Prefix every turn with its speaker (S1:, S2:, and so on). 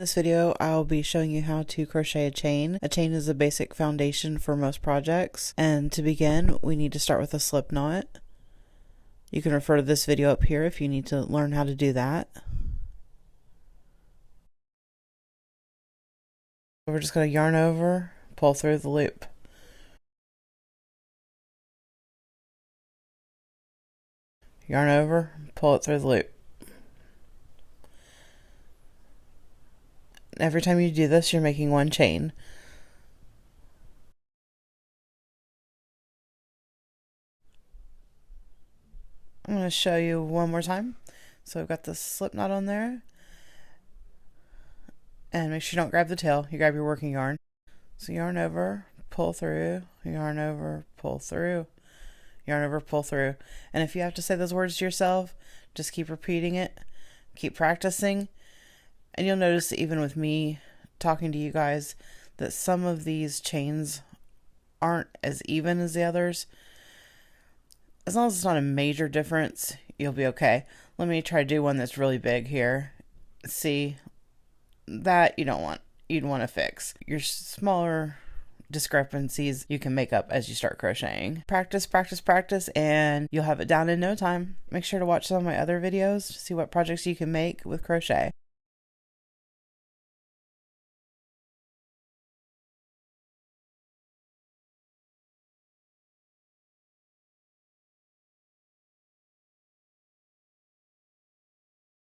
S1: In this video, I'll be showing you how to crochet a chain. A chain is a basic foundation for most projects, and to begin, we need to start with a slip knot. You can refer to this video up here if you need to learn how to do that. We're just going to yarn over, pull through the loop. Yarn over, pull it through the loop. Every time you do this, you're making one chain. I'm going to show you one more time. So I've got the slip knot on there. And make sure you don't grab the tail, you grab your working yarn. So yarn over, pull through, yarn over, pull through, yarn over, pull through. And if you have to say those words to yourself, just keep repeating it, keep practicing. And you'll notice that even with me talking to you guys, that some of these chains aren't as even as the others. As long as it's not a major difference, you'll be okay. Let me try to do one that's really big here. See, that you'd want to fix. Your smaller discrepancies you can make up as you start crocheting. Practice, practice, practice, and you'll have it down in no time. Make sure to watch some of my other videos to see what projects you can make with crochet.